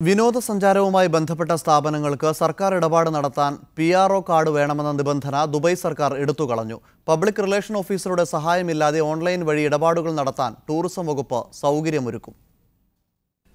വിനോദസഞ്ചാരവുമായി ബന്ധപ്പെട്ട സ്ഥാപനങ്ങൾക്ക് സർക്കാർ ഇടപാട് നടത്താൻ PRO കാർഡ് വേണമെന്ന നിബന്ധന ദുബായ് സർക്കാർ എടുത്തുകളഞ്ഞു. പബ്ലിക് റിലേഷൻ ഓഫീസറുടെ സഹായമില്ലാതെ ഓൺലൈൻ വഴി ഇടപാടുകൾ നടത്താൻ ടൂറിസം വകുപ്പ് സൗകര്യമൊരുക്കും.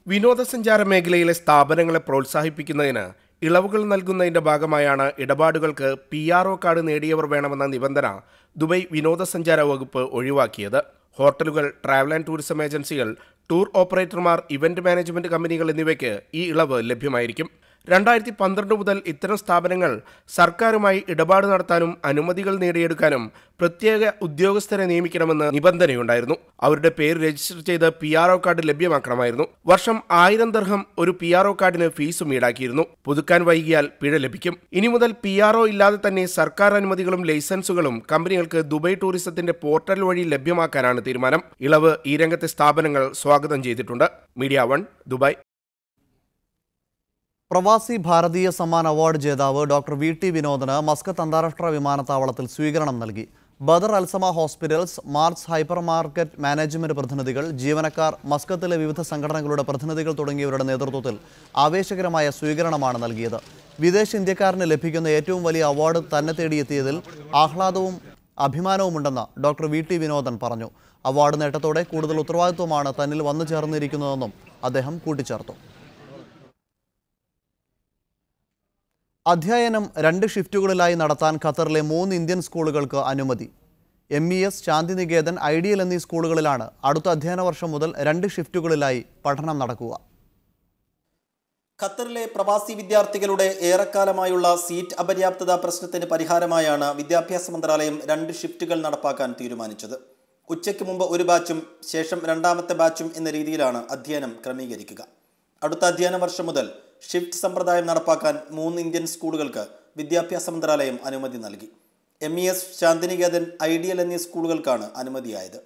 വിനോദസഞ്ചാര മേഖലയിലെ സ്ഥാപനങ്ങളെ പ്രോത്സാഹിപ്പിക്കുന്നതിന് ഇളവുകൾ നൽകുന്നതിന്റെ ഭാഗമായാണ് ഇടപാടുകൾക്ക് PRO കാർഡ് നേടിയവർ വേണമെന്ന നിബന്ധന ദുബായ് വിനോദസഞ്ചാര വകുപ്പ് ഒഴിവാക്കിയത്. ഹോട്ടലുകൾ, ട്രാവൽ ആൻഡ് ടൂറിസം ഏജൻസികൾ, ടൂർ ഓപ്പറേറ്റർമാർ, ഇവന്റ് മാനേജ്മെന്റ് കമ്പനികൾ എന്നിവയ്ക്ക് ഈ ഇളവ് ലഭ്യമായിരിക്കും. 2012 മുതൽ ഇത്തരം സ്ഥാപനങ്ങൾ സർക്കാരുമായി ഇടപാട് നടത്താനും അനുമതികൾ നേടിയെടുക്കാനും പ്രത്യേക ഉദ്യോഗസ്ഥരെ നിയമിക്കണമെന്ന് നിബന്ധനയുണ്ടായിരുന്നു. അവരുടെ പേര് രജിസ്റ്റർ ചെയ്ത് PRO കാർഡ് ലഭ്യമാക്കണമായിരുന്നു. വർഷം 1000 ദിർഹം ഒരു PRO കാർഡിന് ഫീസും ഈടാക്കിയിരുന്നു. പുതുക്കാൻ വൈകിയാൽ പിഴ ലഭിക്കും. ഇനി മുതൽ PRO ഇല്ലാതെ തന്നെ സർക്കാർ അനുമതികളും ലൈസൻസുകളും കമ്പനികൾക്ക് ദുബായ് ടൂറിസത്തിന്റെ പോർട്ടൽ വഴി ലഭ്യമാക്കാനാണ് തീരുമാനം. ഇളവ് ഈ രംഗത്തെ സ്ഥാപനങ്ങൾ സ്വാഗതം ചെയ്തിട്ടുണ്ട്. Media 1 Dubai. Pravasi Bharatiya Samman award ജേതാവ് ഡോക്ടർ VT വിനോദിന് മസ്കത്ത് അന്താരാഷ്ട്ര വിമാനത്താവളത്തിൽ സ്വീകരണം നൽകി. Badr Al Sama hospitals, Mars hypermarket management പ്രതിനിധികൾ, ജീവനക്കാർ, മസ്കത്തിലെ വിവിധ സംഘടനകളുടെ പ്രതിനിധികൾ തുടങ്ങിയവരുടെ നേതൃത്വത്തിൽ ആവേശകരമായ സ്വീകരണമാണ് നൽകിയത്. വിദേശ ഇന്ത്യക്കാരന് ലഭിക്കുന്ന ഏറ്റവും വലിയ അവാർഡ് തന്നെ തേടിയെത്തിയതിൽ ആഹ്ലാദവും അഭിമാനവുമുണ്ടെന്ന് ഡോക്ടർ VT വിനോദൻ പറഞ്ഞു. അവാർഡ് നേട്ടത്തോടെ കൂടുതൽ ഉത്തരവാദിത്വമാണ് തന്നിൽ വന്നു ചേർന്നിരിക്കുന്നതെന്നും അദ്ദേഹം കൂട്ടിച്ചേർത്തു. അധ്യയനം 2 ഷിഫ്റ്റുകളിലായി നടത്താൻ ഖത്തറിലെ 3 ഇന്ത്യൻ സ്കൂളുകൾക്ക് അനുമതി. MES, ശാന്തിനികേതൻ, ഐഡിയൽ എന്നീ സ്കൂളുകളിലാണ് അടുത്ത അധ്യയന വർഷം മുതൽ 2 ഷിഫ്റ്റുകളിലായി പഠനം നടക്കുക. ഖത്തറിലെ പ്രവാസി വിദ്യാർത്ഥികളുടെ ഏറെക്കാലമായുള്ള സീറ്റ് അപര്യാപ്തത പ്രശ്നത്തിന് പരിഹാരമായാണ് വിദ്യാഭ്യാസ മന്ത്രാലയം 2 ഷിഫ്റ്റുകൾ നടപ്പാക്കാൻ തീരുമാനിച്ചത്. ഉച്ചയ്ക്ക് മുമ്പ് ഒരു ബാച്ചും ശേഷം രണ്ടാമത്തെ ബാച്ചും എന്ന രീതിയിലാണ് അധ്യയനം ക്രമീകരിക്കുക. അടുത്ത അധ്യയന വർഷം മുതൽ ഷിഫ്റ്റ് സമ്പ്രദായം നടപ്പാക്കാൻ 3 ഇന്ത്യൻ സ്കൂളുകൾക്ക് വിദ്യാഭ്യാസ മന്ത്രാലയം അനുമതി നൽകി. MES, ശാന്തിനികേതൻ, ഐഡിയൽ എന്നീ സ്കൂളുകൾക്കാണ് അനുമതിയായത്.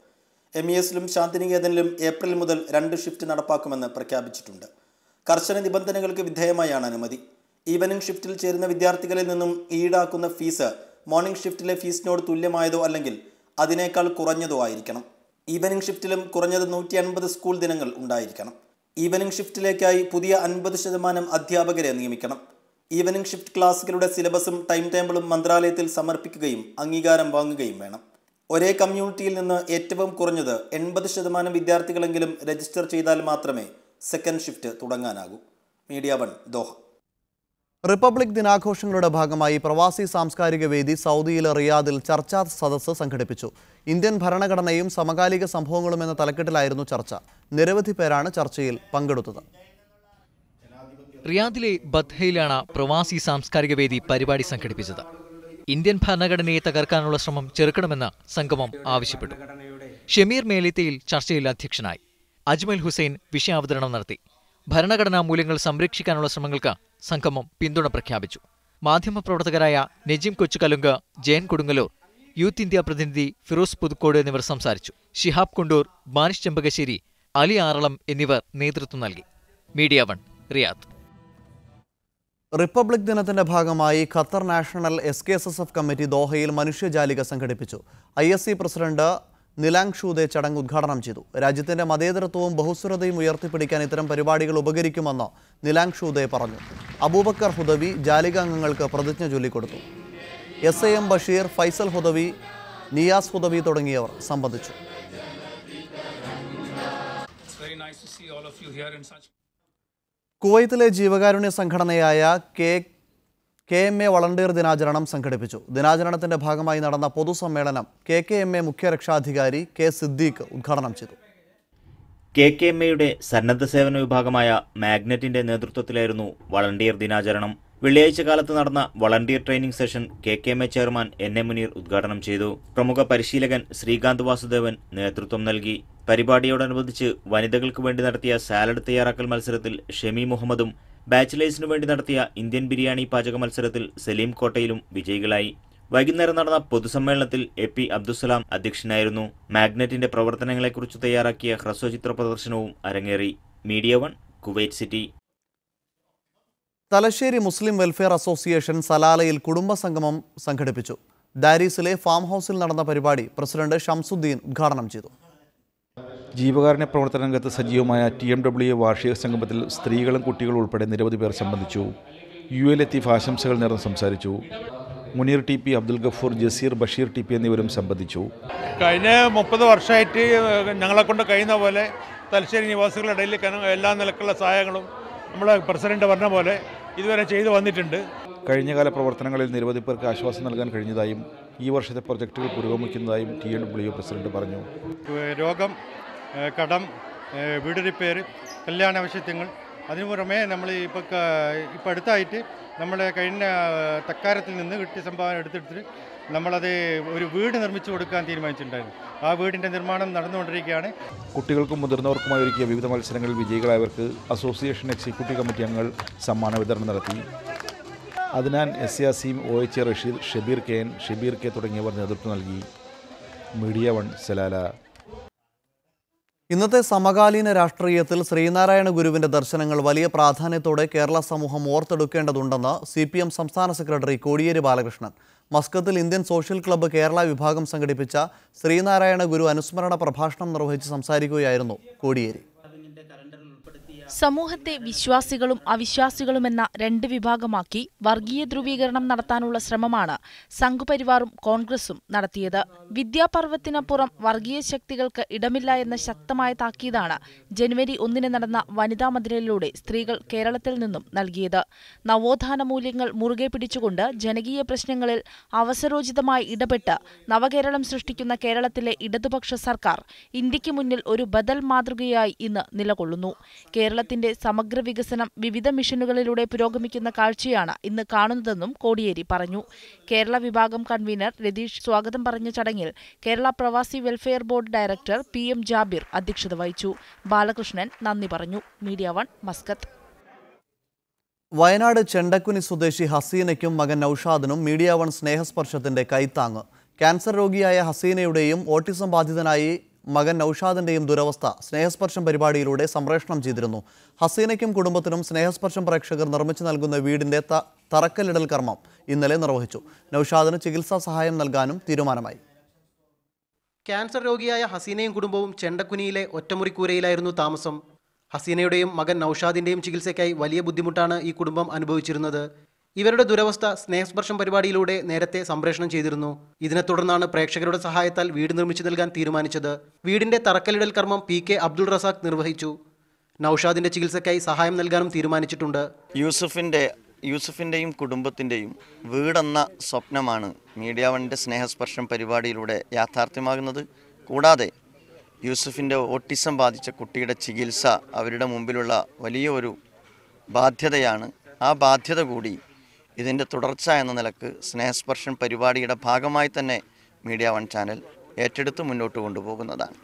MESലും ശാന്തിനികേതനിലും ഏപ്രിൽ മുതൽ 2 ഷിഫ്റ്റ് നടപ്പാക്കുമെന്ന് പ്രഖ്യാപിച്ചിട്ടുണ്ട്. കർശന നിബന്ധനകൾക്ക് വിധേയമായാണ് അനുമതി. ഈവനിംഗ് ഷിഫ്റ്റിൽ ചേരുന്ന വിദ്യാർത്ഥികളിൽ നിന്നും ഈടാക്കുന്ന ഫീസ് മോർണിംഗ് ഷിഫ്റ്റിലെ ഫീസിനോട് തുല്യമായതോ അല്ലെങ്കിൽ അതിനേക്കാൾ കുറഞ്ഞതോ ആയിരിക്കണം. ഈവനിംഗ് ഷിഫ്റ്റിലും കുറഞ്ഞത് 150 സ്കൂൾ ദിനങ്ങൾ ഉണ്ടായിരിക്കണം. ഈവനിംഗ് ഷിഫ്റ്റിലേക്കായി പുതിയ 50% അധ്യാപകരെ നിയമിക്കണം. ഈവനിംഗ് ഷിഫ്റ്റ് ക്ലാസുകളുടെ സിലബസും ടൈം ടേബിളും മന്ത്രാലയത്തിൽ സമർപ്പിക്കുകയും അംഗീകാരം വാങ്ങുകയും വേണം. ഒരേ കമ്മ്യൂണിറ്റിയിൽ നിന്ന് ഏറ്റവും കുറഞ്ഞത് 80% വിദ്യാർത്ഥികളെങ്കിലും രജിസ്റ്റർ ചെയ്താൽ മാത്രമേ സെക്കൻഡ് ഷിഫ്റ്റ് തുടങ്ങാനാകൂ. Media 1 Doha. റിപ്പബ്ലിക് ദിനാഘോഷങ്ങളുടെ ഭാഗമായി പ്രവാസി സാംസ്കാരിക വേദി സൗദിയിലെ റിയാദിൽ ചർച്ചാ സദസ്സ് സംഘടിപ്പിച്ചു. ഇന്ത്യൻ ഭരണഘടനയും സമകാലിക സംഭവങ്ങളും എന്ന തലക്കെട്ടിലായിരുന്നു ചർച്ച. നിരവധി പേരാണ് ചർച്ചയിൽ പങ്കെടുത്തത്. റിയാദിലെ ബദ്ഹയിലാണ് പ്രവാസി സാംസ്കാരിക വേദി പരിപാടി സംഘടിപ്പിച്ചത്. ഇന്ത്യൻ ഭരണഘടനയെ തകർക്കാനുള്ള ശ്രമം ചെറുക്കണമെന്ന് സംഗമം ആവശ്യപ്പെട്ടു. ഷമീർ മേലിത്തയിൽ ചർച്ചയിൽ അധ്യക്ഷനായി. അജ്മൽ ഹുസൈൻ വിഷയാവതരണം നടത്തി. ഭരണഘടനാ മൂല്യങ്ങൾ സംരക്ഷിക്കാനുള്ള ശ്രമങ്ങൾക്ക് സംഗമം പിന്തുണ പ്രഖ്യാപിച്ചു. മാധ്യമപ്രവർത്തകരായ നജീം കൊച്ചുകലുങ്ക്, ജയൻ കൊടുങ്ങല്ലൂർ, യൂത്ത് ഇന്ത്യ പ്രതിനിധി ഫിറോസ് പുതുക്കോട് എന്നിവർ സംസാരിച്ചു. ഷിഹാബ് കുണ്ടൂർ, ബാനിഷ് ചെമ്പകശ്ശേരി, അലി ആറളം എന്നിവർ നേതൃത്വം നൽകി. Media 1 Riyadh. റിപ്പബ്ലിക് ദിനത്തിന്റെ ഭാഗമായി ഖത്തർ നാഷണൽ SKSSF കമ്മിറ്റി ദോഹയിൽ മനുഷ്യജാലിക സംഘടിപ്പിച്ചു. ISC പ്രസിഡന്റ് നിലാങ് ഷൂദെ ചടങ്ങ് ഉദ്ഘാടനം ചെയ്തു. രാജ്യത്തിന്റെ മതേതരത്വവും ബഹുസ്വരതയും ഉയർത്തിപ്പിടിക്കാൻ ഇത്തരം പരിപാടികൾ ഉപകരിക്കുമെന്ന് നിലാങ് ഷൂദെ പറഞ്ഞു. അബൂബക്കർ ഹുദവി ജാലിക അംഗങ്ങൾക്ക് പ്രതിജ്ഞ ചൊല്ലിക്കൊടുത്തു. SAM ബഷീർ, ഫൈസൽ ഹുദവി, നിയാസ് ഹുദവി തുടങ്ങിയവർ സംബന്ധിച്ചു. കുവൈത്തിലെ ജീവകാരുണ്യ സംഘടനയായ KKMA വളണ്ടിയർ ദിനാചരണം സംഘടിപ്പിച്ചു. ദിനാചരണത്തിന്റെ ഭാഗമായി നടന്ന പൊതുസമ്മേളനം KKMA മുഖ്യ രക്ഷാധികാരി K സിദ്ദീഖ് ഉദ്ഘാടനം ചെയ്തു. KKMAയുടെ സന്നദ്ധ സേവന വിഭാഗമായ മാഗ്നറ്റിന്റെ നേതൃത്വത്തിലായിരുന്നു വളണ്ടിയർ ദിനാചരണം. വെള്ളിയാഴ്ച കാലത്ത് നടന്ന volunteer training session KKMA chairman NA Munir ഉദ്ഘാടനം ചെയ്തു. പ്രമുഖ പരിശീലകൻ ശ്രീകാന്ത് വാസുദേവൻ നേതൃത്വം നൽകി. പരിപാടിയോടനുബന്ധിച്ച് വനിതകൾക്ക് വേണ്ടി നടത്തിയ സാലഡ് തയ്യാറാക്കൽ മത്സരത്തിൽ ഷെമി മുഹമ്മദും ബാച്ചിലേഴ്സിനു വേണ്ടി നടത്തിയ ഇന്ത്യൻ ബിരിയാണി പാചക മത്സരത്തിൽ സലീം കോട്ടയിലും വിജയികളായി. വൈകുന്നേരം നടന്ന പൊതുസമ്മേളനത്തിൽ AP അബ്ദുസലാം അധ്യക്ഷനായിരുന്നു. മാഗ്നറ്റിന്റെ പ്രവർത്തനങ്ങളെക്കുറിച്ച് തയ്യാറാക്കിയ ഹ്രസ്വചിത്ര പ്രദർശനവും അരങ്ങേറി. Media 1 Kuwait city. Thalassery Muslim welfare association സലാലയിൽ കുടുംബസംഗമം സംഘടിപ്പിച്ചു. ദാരീസിലെ ഫാം ഹൗസിൽ നടന്ന പരിപാടി പ്രസിഡന്റ് ഷംസുദ്ദീൻ ഉദ്ഘാടനം ചെയ്തു. ജീവകാരുണ്യ പ്രവർത്തന രംഗത്ത് സജീവമായ TMW വാർഷിക സംഗമത്തിൽ സ്ത്രീകളും കുട്ടികളും ഉൾപ്പെടെ നിരവധി പേർ സംബന്ധിച്ചു. UA ലത്തീഫ് ആശംസകൾ നേർന്ന് സംസാരിച്ചു. മുനീർ TP, അബ്ദുൽ ഗഫൂർ, ജസീർ, ബഷീർ TP എന്നിവരും സംബന്ധിച്ചു. കഴിഞ്ഞ 30 വർഷമായിട്ട് ഞങ്ങളെ കൊണ്ട് കഴിയുന്ന പോലെ തലശ്ശേരി നിവാസികളുടെ ഇടയിൽ എല്ലാ നിലക്കുള്ള സഹായങ്ങളും നമ്മളെ പ്രസിഡന്റ് പറഞ്ഞ പോലെ ഇതുവരെ ചെയ്തു വന്നിട്ടുണ്ട്. കഴിഞ്ഞകാല പ്രവർത്തനങ്ങളിൽ നിരവധി പേർക്ക് ആശ്വാസം നൽകാൻ കഴിഞ്ഞതായും ഈ വർഷത്തെ പ്രൊജക്റ്റുകൾ പുരോഗമിക്കുന്നതായും TMW പ്രസിഡന്റ് പറഞ്ഞു. രോഗം, കടം, വീട് റിപ്പയർ, കല്യാണ ആവശ്യങ്ങൾ, അതിനു പുറമെ നമ്മൾ ഇപ്പോൾ അടുത്തായിട്ട് നമ്മളെ കഴിഞ്ഞ തക്കാരത്തിൽ നിന്ന് കിട്ടിയ സംഭാവന എടുത്തിട്ട് നമ്മളത് ഒരു വീട് നിർമ്മിച്ചു കൊടുക്കാൻ തീരുമാനിച്ചിട്ടുണ്ടായിരുന്നു. ആ വീടിൻ്റെ നിർമ്മാണം നടന്നുകൊണ്ടിരിക്കുകയാണ്. കുട്ടികൾക്കും മുതിർന്നവർക്കുമായി ഒരുക്കിയ വിവിധ മത്സരങ്ങളിൽ വിജയികളായവർക്ക് അസോസിയേഷൻ എക്സിക്യൂട്ടീവ് കമ്മിറ്റി അംഗങ്ങൾ സമ്മാന വിതരണം നടത്തി. Adnan, SAസീം, OH Rasheed, Shabeer KN, Shabeer K തുടങ്ങിയവർ നേതൃത്വം നൽകി. Media 1 Salalah. ഇന്നത്തെ സമകാലീന രാഷ്ട്രീയത്തിൽ ശ്രീനാരായണ ഗുരുവിന്റെ ദർശനങ്ങൾ വലിയ പ്രാധാന്യത്തോടെ കേരള സമൂഹം ഓർത്തെടുക്കേണ്ടതുണ്ടെന്ന് CPM സംസ്ഥാന സെക്രട്ടറി കോടിയേരി ബാലകൃഷ്ണൻ. മസ്കത്തിൽ ഇന്ത്യൻ സോഷ്യൽ ക്ലബ്ബ് കേരള വിഭാഗം സംഘടിപ്പിച്ച ശ്രീനാരായണ ഗുരു അനുസ്മരണ പ്രഭാഷണം നിർവഹിച്ച് സംസാരിക്കുകയായിരുന്നു കോടിയേരി. സമൂഹത്തെ വിശ്വാസികളും അവിശ്വാസികളുമെന്ന 2 വിഭാഗമാക്കി വർഗീയ ധ്രുവീകരണം നടത്താനുള്ള ശ്രമമാണ് സംഘ്പരിവാറും കോൺഗ്രസും നടത്തിയത്. വിദ്യാപർവത്തിനപ്പുറം വർഗീയ ശക്തികൾക്ക് ഇടമില്ല എന്ന ശക്തമായ താക്കീതാണ് ജനുവരി 1 നടന്ന വനിതാ മതിലിലൂടെ സ്ത്രീകൾ കേരളത്തിൽ നിന്നും നൽകിയത്. നവോത്ഥാന മൂല്യങ്ങൾ മുറുകെ പിടിച്ചുകൊണ്ട് ജനകീയ പ്രശ്നങ്ങളിൽ അവസരോചിതമായി ഇടപെട്ട് നവകേരളം സൃഷ്ടിക്കുന്ന കേരളത്തിലെ ഇടതുപക്ഷ സർക്കാർ ഇന്ത്യക്ക് മുന്നിൽ ഒരു ബദൽ മാതൃകയായി ഇന്ന് നിലകൊള്ളുന്നു. കേരളത്തിന്റെ സമഗ്ര വികസനം വിവിധ മിഷനുകളിലൂടെ പുരോഗമിക്കുന്ന കാഴ്ചയാണ് ഇന്ന് കാണുന്നതെന്നും കോടിയേരി പറഞ്ഞു. കേരള വിഭാഗം കൺവീനർ രതീഷ് സ്വാഗതം പറഞ്ഞ ചടങ്ങിൽ Kerala Pravasi welfare board director PM Jabir അധ്യക്ഷത വഹിച്ചു. ബാലകൃഷ്ണൻ നന്ദി പറഞ്ഞു. Media 1 Muscat. വയനാട് ചെണ്ടക്കുനി സ്വദേശി ഹസീനയ്ക്കും മകൻ നൌഷാദിനും മീഡിയ 1 സ്നേഹസ്പർശത്തിന്റെ കൈത്താങ്ങ്. ക്യാൻസർ രോഗിയായ ഹസീനയുടെയും ഓട്ടിസം ബാധിതനായി മകൻ നൌഷാദിന്റെയും ദുരവസ്ഥ സ്നേഹസ്പർശം പരിപാടിയിലൂടെ സംപ്രേഷണം ചെയ്തിരുന്നു. ഹസീനയ്ക്കും കുടുംബത്തിനും സ്നേഹസ്പർശം പ്രേക്ഷകർ നിർമ്മിച്ചു നൽകുന്ന വീടിന്റെ തറക്കല്ലിടൽ കർമ്മം ഇന്നലെ നിർവഹിച്ചു. നൌഷാദിന് ചികിത്സാ സഹായം നൽകാനും തീരുമാനമായി. ക്യാൻസർ രോഗിയായ ഹസീനയും കുടുംബവും ചെണ്ടക്കുനിയിലെ ഒറ്റമുറിക്കൂരയിലായിരുന്നു താമസം. ഹസീനയുടെയും മകൻ നൌഷാദിന്റെയും ചികിത്സയ്ക്കായി വലിയ ബുദ്ധിമുട്ടാണ് ഈ കുടുംബം അനുഭവിച്ചിരുന്നത്. ഇവരുടെ ദുരവസ്ഥ സ്നേഹസ്പർശം പരിപാടിയിലൂടെ നേരത്തെ സംപ്രേഷണം ചെയ്തിരുന്നു. ഇതിനെ തുടർന്നാണ് പ്രേക്ഷകരുടെ സഹായത്താൽ വീട് നിർമ്മിച്ചു നൽകാൻ തീരുമാനിച്ചത്. വീടിന്റെ തറക്കല്ലിടൽ കർമ്മം PK അബ്ദുൾ റസാഖ് നിർവഹിച്ചു. നൌഷാദിന്റെ ചികിത്സയ്ക്കായി സഹായം നൽകാനും തീരുമാനിച്ചിട്ടുണ്ട്. യൂസുഫിൻ്റെയും കുടുംബത്തിൻ്റെയും വീടെന്ന സ്വപ്നമാണ് മീഡിയ 1 സ്നേഹസ്പർശം പരിപാടിയിലൂടെ യാഥാർത്ഥ്യമാകുന്നത്. കൂടാതെ യൂസുഫിൻ്റെ ഓട്ടിസം ബാധിച്ച കുട്ടിയുടെ ചികിത്സ അവരുടെ മുമ്പിലുള്ള വലിയ ഒരു ബാധ്യതയാണ്. ആ ബാധ്യത കൂടി ഇതിൻ്റെ തുടർച്ച എന്ന നിലക്ക് സ്നേഹസ്പർശം പരിപാടിയുടെ ഭാഗമായി തന്നെ മീഡിയ 1 ചാനൽ ഏറ്റെടുത്ത് മുന്നോട്ട് കൊണ്ടുപോകുന്നതാണ്.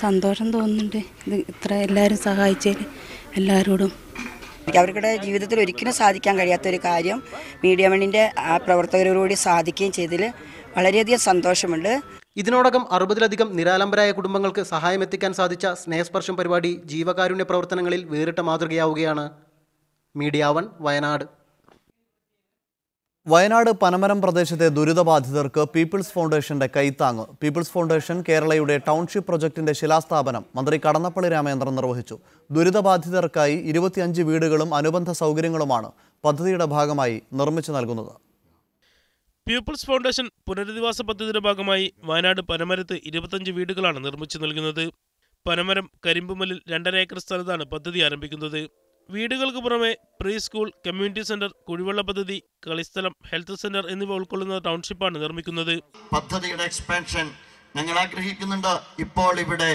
സന്തോഷം തോന്നുന്നുണ്ട്. ഇത് ഇത്ര എല്ലാവരും സഹായിച്ചതിൽ എല്ലാവരോടും. അവരുടെ ജീവിതത്തിൽ ഒരിക്കലും സാധിക്കാൻ കഴിയാത്തൊരു കാര്യം മീഡിയ 1 ആ പ്രവർത്തകരോടുകൂടി സാധിക്കുകയും ചെയ്തതിൽ വളരെയധികം സന്തോഷമുണ്ട്. ഇതിനോടകം 60-ലധികം നിരാലംബരായ കുടുംബങ്ങൾക്ക് സഹായം എത്തിക്കാൻ സാധിച്ച സ്നേഹസ്പർശം പരിപാടി ജീവകാരുണ്യ പ്രവർത്തനങ്ങളിൽ വേറിട്ട മാതൃകയാവുകയാണ്. മീഡിയ 1 വയനാട്. വയനാട് പനമരം പ്രദേശത്തെ ദുരിതബാധിതർക്ക് പീപ്പിൾസ് ഫൗണ്ടേഷന്റെ കൈത്താങ്ങ്. പീപ്പിൾസ് ഫൗണ്ടേഷൻ കേരളയുടെ ടൗൺഷിപ്പ് പ്രൊജക്ടിന്റെ ശിലാസ്ഥാപനം മന്ത്രി കടന്നപ്പള്ളി രാമചന്ദ്രൻ നിർവഹിച്ചു. ദുരിതബാധിതർക്കായി 25 വീടുകളും അനുബന്ധ സൗകര്യങ്ങളുമാണ് പദ്ധതിയുടെ ഭാഗമായി നിർമ്മിച്ചു നൽകുന്നത്. പീപ്പിൾസ് ഫൗണ്ടേഷൻ പുനരധിവാസ പദ്ധതിയുടെ ഭാഗമായി വയനാട് പനമരത്ത് 25 വീടുകളാണ് നിർമ്മിച്ചു നൽകുന്നത്. പനമരം കരിമ്പുമലിൽ 2.5 ഏക്കർ സ്ഥലത്താണ് പദ്ധതി ആരംഭിക്കുന്നത്. വീടുകൾക്ക് പുറമെ പ്രീ സ്കൂൾ, കമ്മ്യൂണിറ്റി സെന്റർ, കുടിവെള്ള പദ്ധതി, കളിസ്ഥലം, ഹെൽത്ത് സെന്റർ എന്നിവ ഉൾക്കൊള്ളുന്ന ടൗൺഷിപ്പാണ് നിർമ്മിക്കുന്നത്. പദ്ധതിയുടെ എക്സ്പാൻഷൻ ഞങ്ങൾ ആഗ്രഹിക്കുന്നുണ്ട്. ഇപ്പോൾ ഇവിടെ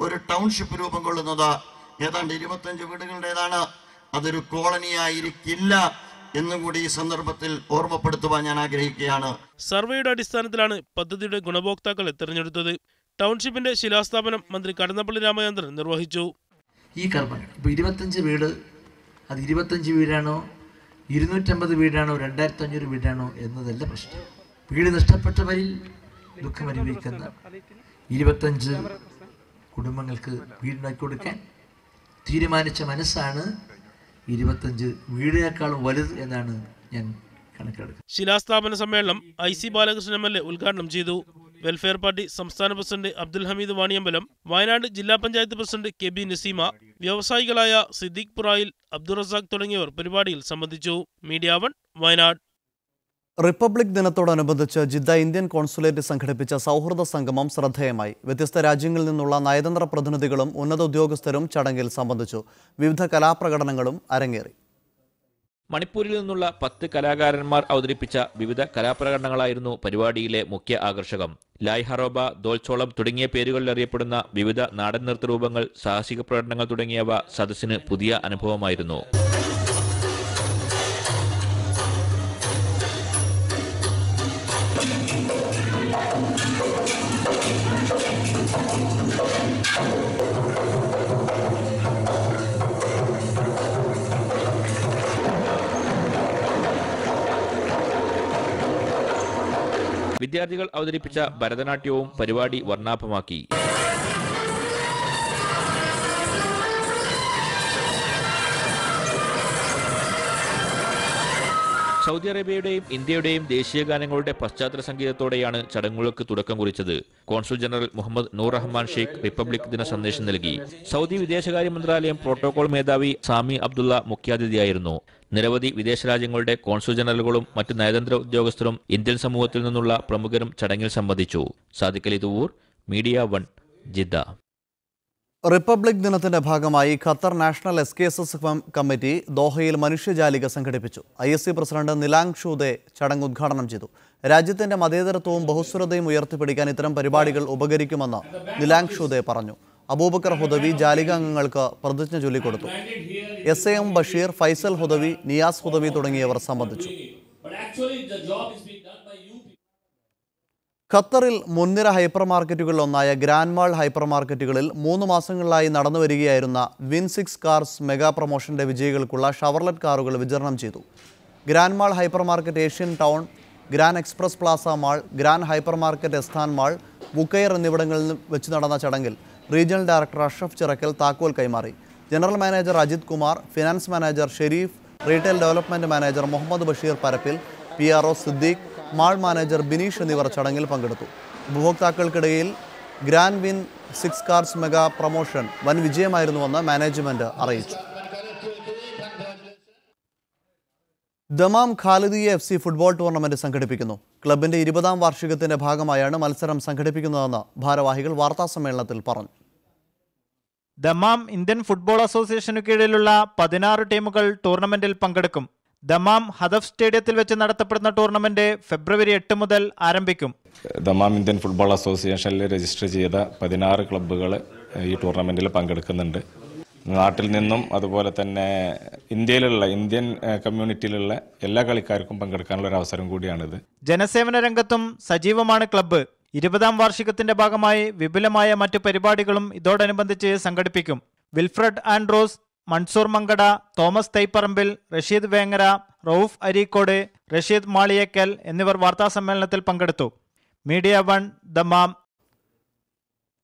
ഒരു ടൗൺഷിപ്പ് രൂപം കൊള്ളുന്നത് ഏതാണ്ട് 25 വീടുകളുടേതാണ്. അതൊരു കോളനിയായിരിക്കില്ല എന്നുകൂടി ഈ സന്ദർഭത്തിൽ ഓർമ്മപ്പെടുത്തുവാൻ ഞാൻ ആഗ്രഹിക്കുകയാണ്. സർവേയുടെ അടിസ്ഥാനത്തിലാണ് പദ്ധതിയുടെ ഗുണഭോക്താക്കളെ തെരഞ്ഞെടുത്തത്. ടൗൺഷിപ്പിന്റെ ശിലാസ്ഥാപനം മന്ത്രി കടന്നപ്പള്ളി രാമചന്ദ്രൻ നിർവഹിച്ചു. ഈ കർമ്മങ്ങൾ ഇപ്പോൾ 25 വീട്, അത് 25 വീടാണോ 250 വീടാണോ 2500 വീടാണോ എന്നതല്ല പ്രശ്നം. വീട് നഷ്ടപ്പെട്ടവരിൽ ദുഃഖമനുഭവിക്കുന്ന 25 കുടുംബങ്ങൾക്ക് വീടുണ്ടാക്കി കൊടുക്കാൻ തീരുമാനിച്ച മനസ്സാണ് 25 വീടിനേക്കാളും വലുത് എന്നാണ് ഞാൻ കണക്കെടുക്കുന്നത്. ശിലാസ്ഥാപന സമ്മേളനം IC ബാലകൃഷ്ണൻ MLA ഉദ്ഘാടനം ചെയ്തു. വെൽഫെയർ പാർട്ടി സംസ്ഥാന പ്രസിഡന്റ് അബ്ദുൽ ഹമീദ് വാണിയമ്പലം, വയനാട് ജില്ലാ പഞ്ചായത്ത് പ്രസിഡന്റ് കെ.ബി. നസീമ, വ്യവസായികളായ സിദ്ദീഖ് പുറായിൽ, അബ്ദുൾ റസാഖ് തുടങ്ങിയവർ പരിപാടിയിൽ സംബന്ധിച്ചു. മീഡിയ 1 വയനാട്. റിപ്പബ്ലിക് ദിനത്തോടനുബന്ധിച്ച് ജിദ്ദ ഇന്ത്യൻ കോൺസുലേറ്റ് സംഘടിപ്പിച്ച സൗഹൃദ സംഗമം ശ്രദ്ധേയമായി. വ്യത്യസ്ത രാജ്യങ്ങളിൽ നിന്നുള്ള നയതന്ത്ര പ്രതിനിധികളും ഉന്നത ഉദ്യോഗസ്ഥരും ചടങ്ങിൽ സംബന്ധിച്ചു. വിവിധ കലാപ്രകടനങ്ങളും അരങ്ങേറി. മണിപ്പൂരിൽ നിന്നുള്ള 10 കലാകാരന്മാർ അവതരിപ്പിച്ച വിവിധ കലാപ്രകടനങ്ങളായിരുന്നു പരിപാടിയിലെ മുഖ്യ ആകർഷകം. ലായ് ഹറോബ, ദോൽച്ചോളം തുടങ്ങിയ പേരുകളിൽ അറിയപ്പെടുന്ന വിവിധ നാടൻ നൃത്തരൂപങ്ങൾ, സാഹസിക പ്രകടനങ്ങൾ തുടങ്ങിയവ സദസ്സിന് പുതിയ അനുഭവമായിരുന്നു. വിദ്യാർത്ഥികൾ അവതരിപ്പിച്ച ഭരതനാട്യവും പരിപാടി വർണ്ണാഭമാക്കി. സൗദി അറേബ്യയുടെയും ഇന്ത്യയുടെയും ദേശീയ ഗാനങ്ങളുടെ പശ്ചാത്തല സംഗീതത്തോടെയാണ് ചടങ്ങുകൾക്ക് തുടക്കം കുറിച്ചത്. കോൺസുൽ ജനറൽ മുഹമ്മദ് നൂർ റഹ്മാൻ ഷെയ്ഖ് റിപ്പബ്ലിക് ദിന സന്ദേശം നൽകി. സൗദി വിദേശകാര്യ മന്ത്രാലയം പ്രോട്ടോകോൾ മേധാവി സാമി അബ്ദുള്ള മുഖ്യാതിഥിയായിരുന്നു. നിരവധി വിദേശ രാജ്യങ്ങളുടെ കോൺസുൽ ജനറലുകളും മറ്റ് നയതന്ത്ര ഉദ്യോഗസ്ഥരും ഇന്ത്യൻ സമൂഹത്തിൽ നിന്നുള്ള പ്രമുഖരും ചടങ്ങിൽ സംബന്ധിച്ചു. Sadiq Ali Thuvur, media 1, Jeddah. Republic ദിനത്തിന്റെ ഭാഗമായി ഖത്തർ നാഷണൽ എസ്.കെ.എസ്.എസ് കമ്മിറ്റി ദോഹയിൽ മനുഷ്യജാലിക സംഘടിപ്പിച്ചു. ISC പ്രസിഡന്റ് നിലാങ് ഷൂദെ ചടങ്ങ് ഉദ്ഘാടനം ചെയ്തു. രാജ്യത്തിന്റെ മതേതരത്വവും ബഹുസ്വരതയും ഉയർത്തിപ്പിടിക്കാൻ ഇത്തരം പരിപാടികൾ ഉപകരിക്കുമെന്ന് നിലാങ് ഷൂദെ പറഞ്ഞു. അബൂബക്കർ ഹുദവി ജാലിക അംഗങ്ങൾക്ക് പ്രതിജ്ഞ ചൊല്ലിക്കൊടുത്തു. SAM ബഷീർ, ഫൈസൽ ഹുദവി, നിയാസ് ഹുദവി തുടങ്ങിയവർ സംബന്ധിച്ചു. ഖത്തറിൽ മുൻനിര ഹൈപ്പർ മാർക്കറ്റുകളിലൊന്നായ ഗ്രാൻഡ് മാൾ ഹൈപ്പർ മാർക്കറ്റുകളിൽ 3 മാസങ്ങളിലായി നടന്നുവരികയായിരുന്ന വിൻ6 കാർസ് മെഗാ പ്രൊമോഷന്റെ വിജയികൾക്കുള്ള ഷവർലെറ്റ് കാറുകൾ വിതരണം ചെയ്തു. Grand mall hyper market Asian town, grand express plaza mall, grand hyper market Ezdan mall, ബുക്കൈർ എന്നിവിടങ്ങളിൽ വെച്ച് നടന്ന ചടങ്ങിൽ റീജിയണൽ ഡയറക്ടർ അഷ്റഫ് ചിറക്കൽ താക്കോൽ കൈമാറി. General manager Ajith Kumar, finance manager Sharif, retail development manager Muhammad Basheer Parappil, PRO Siddique, mall manager Bineesh എന്നിവർ ചടങ്ങിൽ പങ്കെടുത്തു. ഉപഭോക്താക്കൾക്കിടയിൽ ഗ്രാൻഡ് വിൻ6 കാർസ് മെഗാ പ്രൊമോഷൻ വൻ വിജയമായിരുന്നുവെന്ന് മാനേജ്മെന്റ് അറിയിച്ചു. Dammam Khalidiya FC football tournament സംഘടിപ്പിക്കുന്നു. ക്ലബിന്റെ 20ാം വാർഷികത്തിന്റെ ഭാഗമായാണ് മത്സരം സംഘടിപ്പിക്കുന്നതെന്ന് ഭാരവാഹികൾ വാർത്താസമ്മേളനത്തിൽ പറഞ്ഞു. ദമാം ഇന്ത്യൻ ഫുട്ബോൾ അസോസിയേഷനു കീഴിലുള്ള 16 ടീമുകൾ ടൂർണമെന്റിൽ പങ്കെടുക്കും. ദമാം ഹദഫ് സ്റ്റേഡിയത്തിൽ വെച്ച് നടത്തപ്പെടുന്ന ടൂർണമെന്റ് ഫെബ്രുവരി 8 മുതൽ ആരംഭിക്കും. ദമാം ഇന്ത്യൻ ഫുട്ബോൾ അസോസിയേഷനിൽ രജിസ്റ്റർ ചെയ്ത 16 ക്ലബ്ബുകൾ ഈ ടൂർണമെന്റിൽ പങ്കെടുക്കുന്നുണ്ട്. നാട്ടിൽ നിന്നും അതുപോലെ തന്നെ ഇന്ത്യൻ കമ്മ്യൂണിറ്റിയിലുള്ള എല്ലാ കളിക്കാർക്കും പങ്കെടുക്കാനുള്ള ഒരു അവസരം കൂടിയാണിത്. ജനസേവന രംഗത്തും സജീവമാണ് ക്ലബ്ബ്. 20ാം വാർഷികത്തിന്റെ ഭാഗമായി വിപുലമായ മറ്റു പരിപാടികളും ഇതോടനുബന്ധിച്ച് സംഘടിപ്പിക്കും. വിൽഫ്രഡ് ആൻഡ്രോസ്, മൻസൂർ മങ്കട, തോമസ് തൈപ്പറമ്പിൽ, റഷീദ് വേങ്ങര, റൌഫ് അരീക്കോട്, റഷീദ് മാളിയേക്കൽ എന്നിവർ വാർത്താസമ്മേളനത്തിൽ പങ്കെടുത്തു. Media 1, Dammam.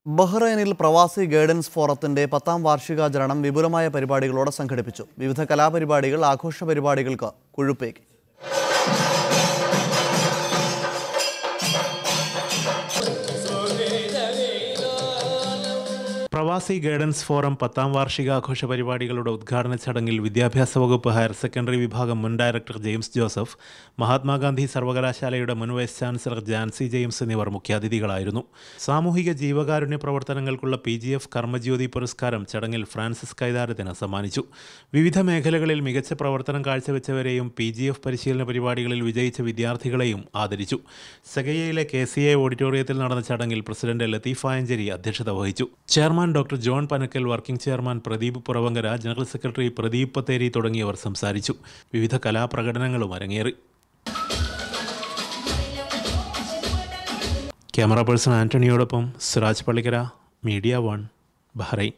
ബഹ്റൈനിൽ പ്രവാസി ഗൈഡൻസ് ഫോറത്തിന്റെ 10ാം വാർഷികാചരണം വിപുലമായ പരിപാടികളോടെ സംഘടിപ്പിച്ചു. വിവിധ കലാപരിപാടികൾ, ആഘോഷ പരിപാടികൾക്ക് കൊഴുപ്പേകി. പ്രവാസി ഗൈഡൻസ് ഫോറം 10ാം വാർഷികാഘോഷ പരിപാടികളുടെ ഉദ്ഘാടന ചടങ്ങിൽ വിദ്യാഭ്യാസ വകുപ്പ് ഹയർ സെക്കൻഡറി വിഭാഗം മുൻ ഡയറക്ടർ ജെയിംസ് ജോസഫ്, മഹാത്മാഗാന്ധി സർവകലാശാലയുടെ മുൻ വൈസ് ചാൻസലർ ജാൻസി ജെയിംസ് എന്നിവർ മുഖ്യാതിഥികളായിരുന്നു. സാമൂഹിക ജീവകാരുണ്യ പ്രവർത്തനങ്ങൾക്കുള്ള PGF കർമ്മജ്യോതി പുരസ്കാരം ചടങ്ങിൽ ഫ്രാൻസിസ് കൈതാരത്തിന് സമ്മാനിച്ചു. വിവിധ മേഖലകളിൽ മികച്ച പ്രവർത്തനം കാഴ്ചവെച്ചവരെയും PGF പരിശീലന പരിപാടികളിൽ വിജയിച്ച വിദ്യാർത്ഥികളെയും ആദരിച്ചു. സെഗയ്യയിലെ KCA ഓഡിറ്റോറിയത്തിൽ നടന്ന ചടങ്ങിൽ പ്രസിഡന്റ് ലത്തീഫ് ആയഞ്ചേരി അധ്യക്ഷത വഹിച്ചു. Chairman doctor John Panakkal, working chairman Pradeep Puravankara, general secretary Pradeep Patheri തുടങ്ങിയവർ സംസാരിച്ചു. വിവിധ കലാപ്രകടനങ്ങളും അരങ്ങേറി. ക്യാമറ പേഴ്സൺ ആന്റണിയോടൊപ്പം സിറാജ് പള്ളിക്കര, മീഡിയ 1, ബഹ്റൈൻ.